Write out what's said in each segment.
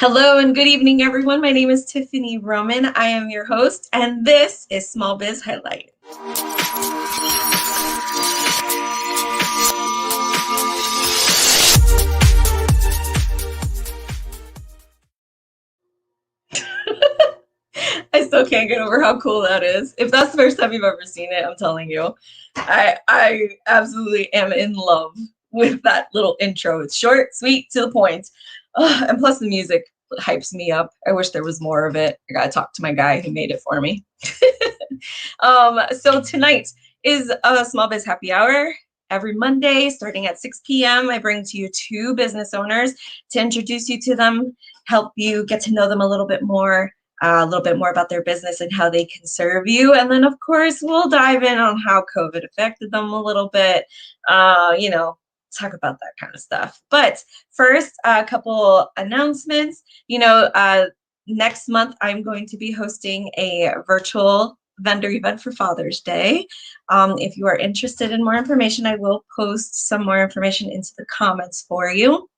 Hello and good evening, everyone. My name is Tiffany Roman. I am your host, and this is Small Biz Highlight. I still can't get over how cool that is. If that's the first time you've ever seen it, I'm telling you, I absolutely am in love with that little intro. It's short, sweet, to the point. And plus the music hypes me up. I wish there was more of it. I gotta talk to my guy who made it for me. So tonight is a Small Biz Happy Hour. Every Monday, starting at 6 p.m., I bring to you two business owners to introduce you to them, help you get to know them a little bit more about their business and how they can serve you. And then, of course, we'll dive in on how COVID affected them a little bit, talk about that kind of stuff. But first, a couple announcements. Next month, I'm going to be hosting a virtual vendor event for Father's Day. If you are interested in more information, I will post some more information into the comments for you.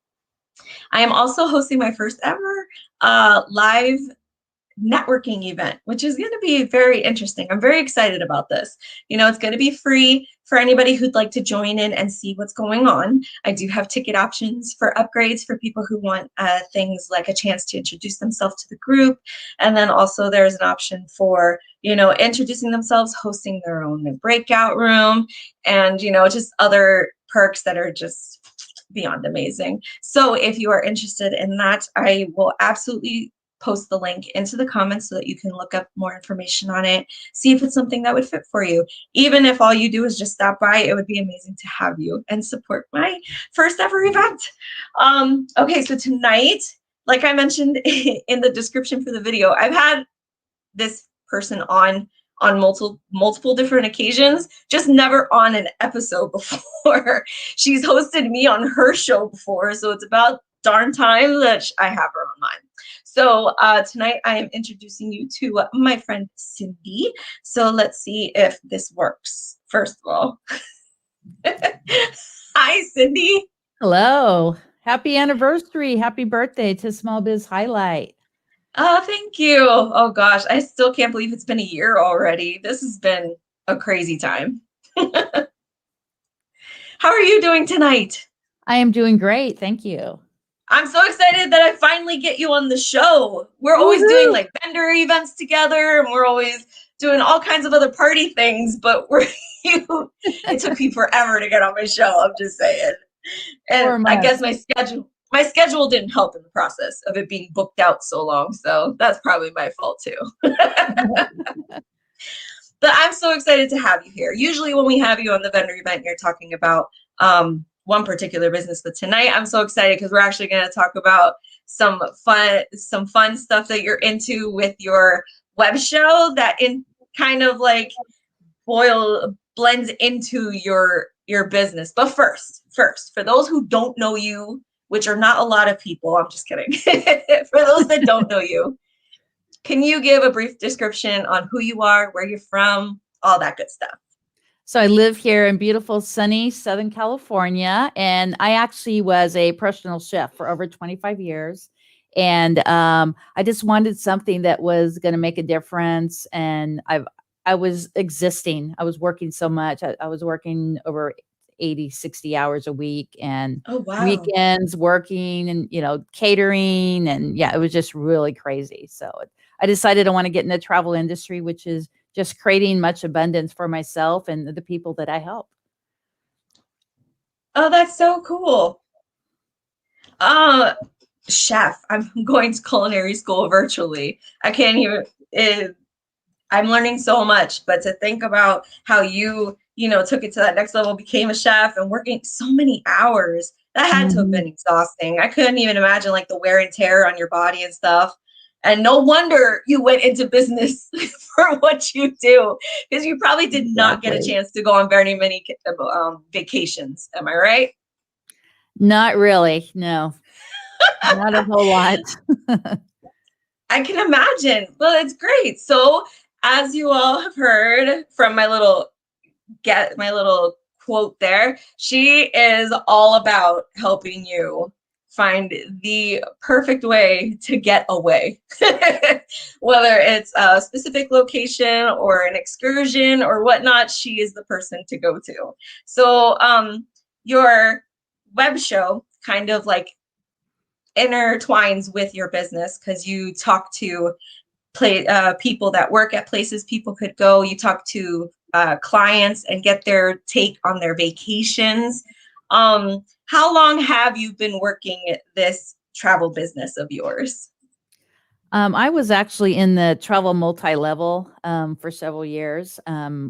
I am also hosting my first ever live networking event, which is going to be very interesting. I'm very excited about this. It's going to be free for anybody who'd like to join in and see what's going on. I do have ticket options for upgrades for people who want things like a chance to introduce themselves to the group. And then also there's an option for, introducing themselves, hosting their own breakout room, and, just other perks that are just beyond amazing. So if you are interested in that, I will absolutely post the link into the comments so that you can look up more information on it, see if it's something that would fit for you. Even if all you do is just stop by, it would be amazing to have you and support my first ever event. Okay, so tonight, like I mentioned in the description for the video, I've had this person on multiple different occasions, just never on an episode before. She's hosted me on her show before, so it's about darn time that I have her on mine. So tonight I am introducing you to my friend Cindy. So let's see if this works. First of all, hi, Cindy. Hello. Happy anniversary. Happy birthday to Small Biz Highlight. Thank you. Oh gosh, I still can't believe it's been a year already. This has been a crazy time. How are you doing tonight? I am doing great. Thank you. I'm so excited that I finally get you on the show. We're always doing like vendor events together, and we're always doing all kinds of other party things, but it took me forever to get on my show, I'm just saying. And I guess my schedule didn't help in the process of it being booked out so long, so that's probably my fault too. But I'm so excited to have you here. Usually when we have you on the vendor event, you're talking about one particular business, but tonight I'm so excited because we're actually going to talk about some fun stuff that you're into with your web show that in kind of like blends into your business. But first, for those who don't know you, which are not a lot of people, I'm just kidding. For those that don't know you, can you give a brief description on who you are, where you're from, all that good stuff? So I live here in beautiful, sunny Southern California, and I actually was a professional chef for over 25 years. And I just wanted something that was going to make a difference. And I was existing. I was working so much. I was working over 80, 60 hours a week, and weekends working, and, catering. And yeah, it was just really crazy. So I decided I want to get in the travel industry, which is just creating much abundance for myself and the people that I help. Oh, that's so cool. Chef, I'm going to culinary school virtually. I can't even, I'm learning so much, but to think about how you took it to that next level, became a chef and working so many hours, that had to have been exhausting. I couldn't even imagine like the wear and tear on your body and stuff. And no wonder you went into business for what you do, because you probably did not get a chance to go on very many vacations. Am I right? Not really. No, not a whole lot. I can imagine. Well, it's great. So as you all have heard from my little quote there, she is all about helping you find the perfect way to get away, whether it's a specific location or an excursion or whatnot. She is the person to go to. So your web show kind of like intertwines with your business because you talk to people that work at places people could go. You talk to clients and get their take on their vacations. How long have you been working this travel business of yours? I was actually in the travel multi-level for several years,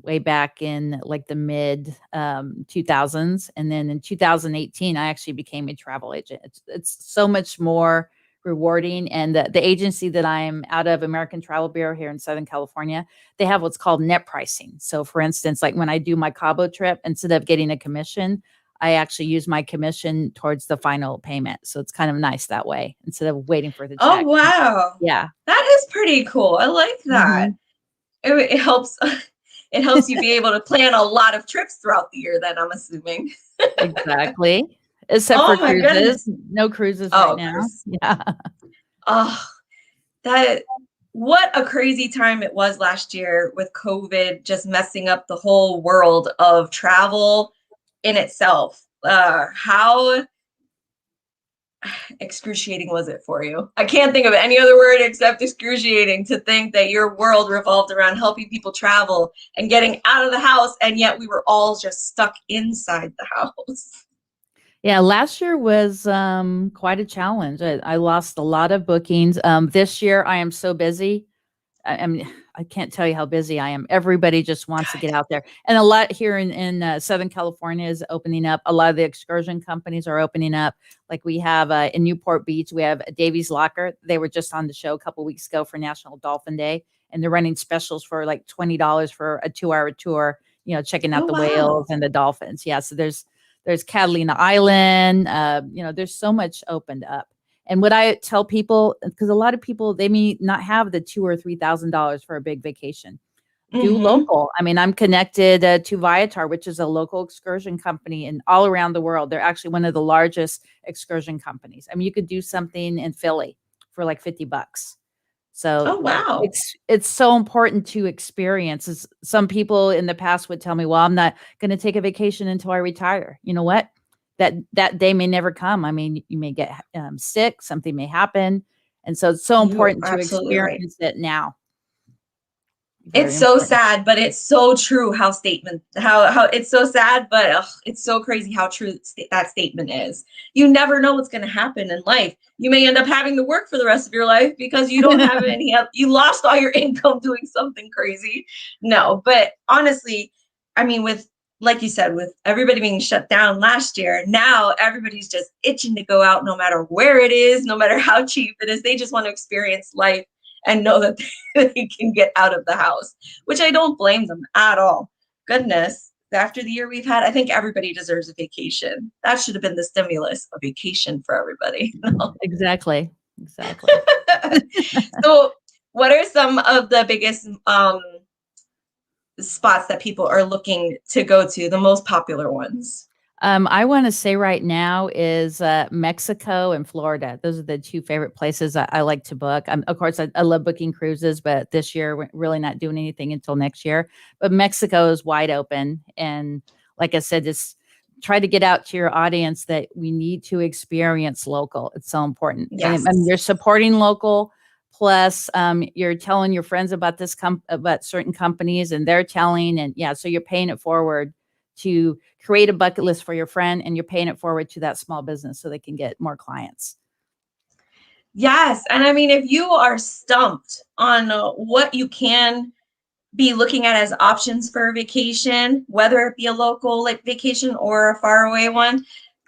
way back in like the mid 2000s, and then in 2018, I actually became a travel agent. It's so much more rewarding, and the agency that I'm out of, American Travel Bureau here in Southern California, they have what's called net pricing. So, for instance, like when I do my Cabo trip, instead of getting a commission, I actually use my commission towards the final payment. So it's kind of nice that way instead of waiting for the Oh, check. wow. Yeah. That is pretty cool. I like that. Mhm. It helps. It helps you be able to plan a lot of trips throughout the year. Then I'm assuming. Exactly. Except for Oh my cruises. goodness. No cruises right Oh, now. Chris. Yeah. Oh, that what a crazy time it was last year with COVID just messing up the whole world of travel in itself. How excruciating was it for you? I can't think of any other word except excruciating to think that your world revolved around helping people travel and getting out of the house, and yet we were all just stuck inside the house. Yeah, last year was quite a challenge. I lost a lot of bookings. This year I am so busy. I can't tell you how busy I am. Everybody just wants to get out there, and a lot here in Southern California is opening up. A lot of the excursion companies are opening up. Like we have in Newport Beach, we have Davies Locker. They were just on the show a couple weeks ago for National Dolphin Day, and they're running specials for like $20 for a 2-hour tour. You know, checking out Oh, the whales wow. and the dolphins. Yeah, so there's Catalina Island. You know, there's so much opened up. And what I tell people, because a lot of people they may not have the $2,000 or $3,000 for a big vacation, do Mm-hmm. local. I mean, I'm connected to Viator, which is a local excursion company, and all around the world, they're actually one of the largest excursion companies. I mean, you could do something in Philly for like $50. So Oh, wow. it's so important to experience. As some people in the past would tell me, "Well, I'm not going to take a vacation until I retire." You know what? That day may never come. I mean, you may get sick, something may happen, and so it's so You important to absolutely right. experience it now. It's Very so important. sad, but it's so true how it's so sad, but ugh, it's so crazy how true that statement is. You never know what's going to happen in life. You may end up having to work for the rest of your life because you don't have you lost all your income doing something crazy. No, but honestly, I mean, with like you said, with everybody being shut down last year, now everybody's just itching to go out no matter where it is, no matter how cheap it is. They just want to experience life and know that they can get out of the house, which I don't blame them at all. Goodness, after the year we've had, I think everybody deserves a vacation. That should have been the stimulus, a vacation for everybody. Exactly. Exactly. So, what are some of the biggest spots that people are looking to go to, the most popular ones? I want to say right now is Mexico and Florida. Those are the two favorite places I like to book. Of course, I love booking cruises, but this year we're really not doing anything until next year. But Mexico is wide open, and like I said, just try to get out to your audience that we need to experience local. It's so important, and Yes. you're supporting local. Plus, you're telling your friends about about certain companies, and they're telling, and yeah, so you're paying it forward to create a bucket list for your friend, and you're paying it forward to that small business so they can get more clients. Yes. And I mean, if you are stumped on what you can be looking at as options for a vacation, whether it be a local like vacation or a faraway one,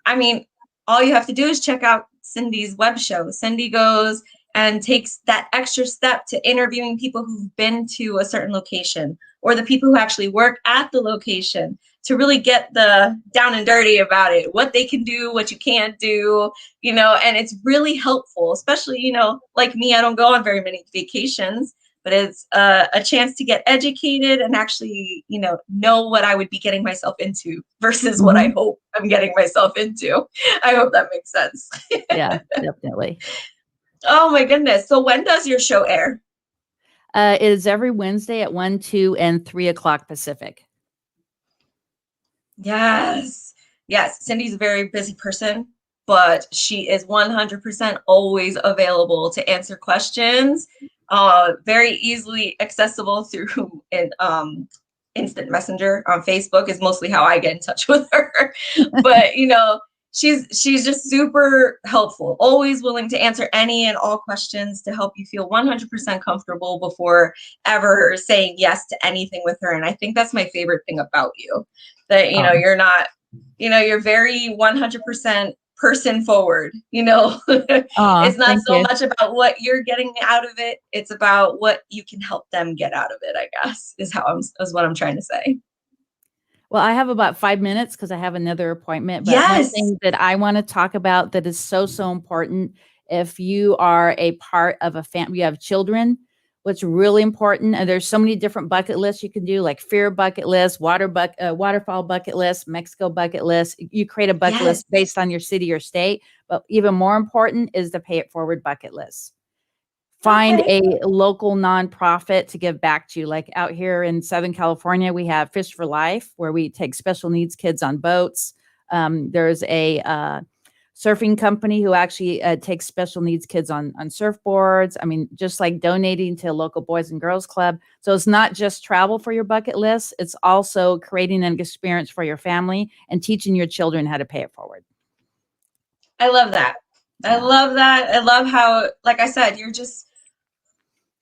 I mean, all you have to do is check out Cindy's web show. Cindy goes and takes that extra step to interviewing people who've been to a certain location or the people who actually work at the location to really get the down and dirty about it, what they can do, what you can't do, and it's really helpful, especially, like me, I don't go on very many vacations, but it's a chance to get educated and actually, know what I would be getting myself into versus what I Mhm. hope I'm getting myself into. I hope that makes sense. Yeah, definitely. Oh my goodness. So when does your show air? It is every Wednesday at 1, 2, and 3 o'clock Pacific. Yes. Yes. Cindy's a very busy person, but she is 100% always available to answer questions. Very easily accessible through instant messenger on Facebook is mostly how I get in touch with her. But she's just super helpful, always willing to answer any and all questions to help you feel 100% comfortable before ever saying yes to anything with her. And I think that's my favorite thing about you, that Oh, you're not, you're very 100% person forward. It's not thank so you. much about what you're getting out of it, it's about what you can help them get out of it, I guess, is what I'm trying to say. Well, I have about 5 minutes because I have another appointment, but one Yes. thing that I wanna talk about that is so, so important, if you are a part of a family, you have children, what's really important, and there's so many different bucket lists you can do, like fear bucket list, waterfall bucket list, Mexico bucket list. You create a bucket Yes. list based on your city or state, but even more important is the pay it forward bucket list. Find Okay. a local nonprofit to give back to. Like out here in Southern California, we have Fish for Life, where we take special needs kids on boats. There's a surfing company who actually takes special needs kids on surfboards. I mean, just like donating to a local boys and girls club. So it's not just travel for your bucket list; it's also creating an experience for your family and teaching your children how to pay it forward. I love that. I Yeah. love that. I love how, like I said, you're just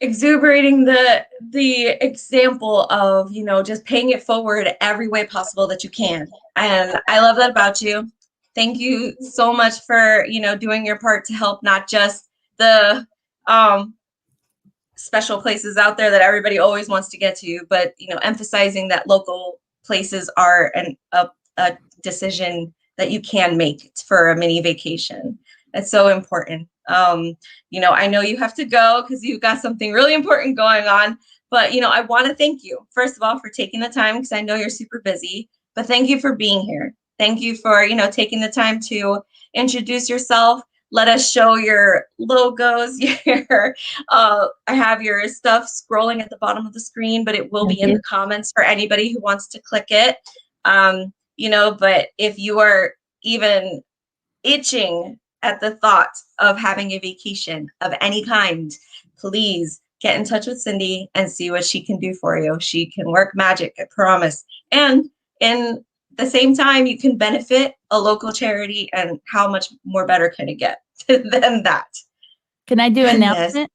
exuberating the example of, just paying it forward every way possible that you can. And I love that about you. Thank you so much for, doing your part to help not just the um special places out there that everybody always wants to get to, but emphasizing that local places are a decision that you can make for a mini vacation. It's so important. I know you have to go because you've got something really important going on, but I want to thank you first of all for taking the time, because I know you're super busy, but thank you for being here. Thank you for taking the time to introduce yourself. Let us show your logos, I have your stuff scrolling at the bottom of the screen, but it will Thank be in you. the comments for anybody who wants to click it. But if you are even itching at the thought of having a vacation of any kind, please get in touch with Cindy and see what she can do for you. She can work magic, I promise. And in the same time, you can benefit a local charity, and how much more better can it get than that? Can I do an Goodness. announcement?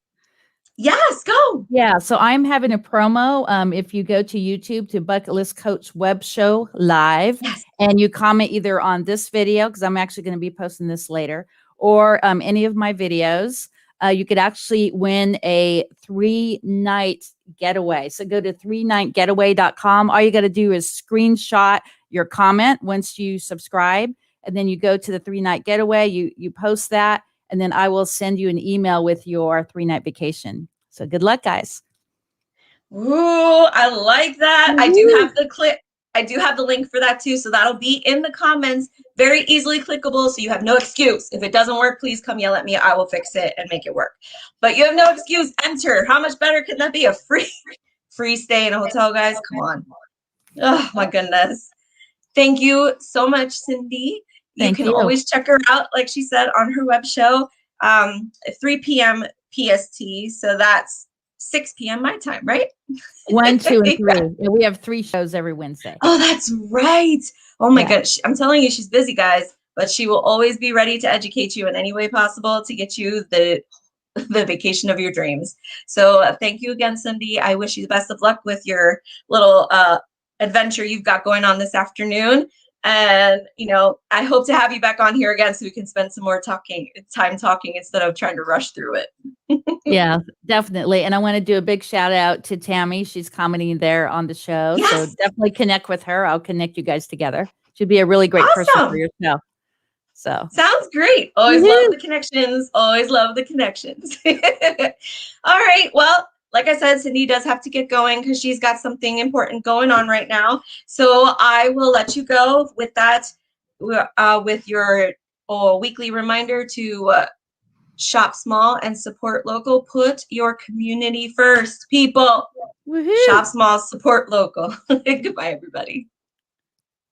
Yes, go. Yeah, so I'm having a promo. If you go to YouTube to Bucket List Coach Web Show Live Yes. and you comment either on this video, because I'm actually going to be posting this later, or any of my videos, you could actually win a 3-night getaway. So go to 3nightgetaway.com. All you got to do is screenshot your comment once you subscribe, and then you go to the 3-night getaway, you post that, and then I will send you an email with your 3-night vacation. So good luck, guys. Ooh, I like that. I do Woo. have the clip. I do have the link for that too. So that'll be in the comments. Very easily clickable. So you have no excuse. If it doesn't work, please come yell at me. I will fix it and make it work. But you have no excuse. Enter. How much better can that be? A free stay in a hotel, guys? Come on. Oh my goodness. Thank you so much, Cindy. You Thank can you. always check her out, like she said, on her web show, at 3 p.m. PST. So that's 6 p.m. my time, right? 1, 2, and Yeah. 3. And we have 3 shows every Wednesday. Oh, that's right. Oh my Yeah. gosh. I'm telling you, she's busy, guys, but she will always be ready to educate you in any way possible to get you the vacation of your dreams. So thank you again, Cindy. I wish you the best of luck with your little adventure you've got going on this afternoon. And I hope to have you back on here again so we can spend some more time talking instead of trying to rush through it. Yeah, definitely. And I want to do a big shout out to Tammy. She's commenting there on the show. So Yes, definitely connect with her. I'll connect you guys together. She'd be a really great person for awesome. your show. So Sounds great. Always love woohoo. the connections. Always love the connections. All right. Well, like I said, Cindy does have to get going because she's got something important going on right now. So I will let you go with that, with your weekly reminder to shop small and support local. Put your community first, people. Woohoo! Shop small, support local. Goodbye, everybody.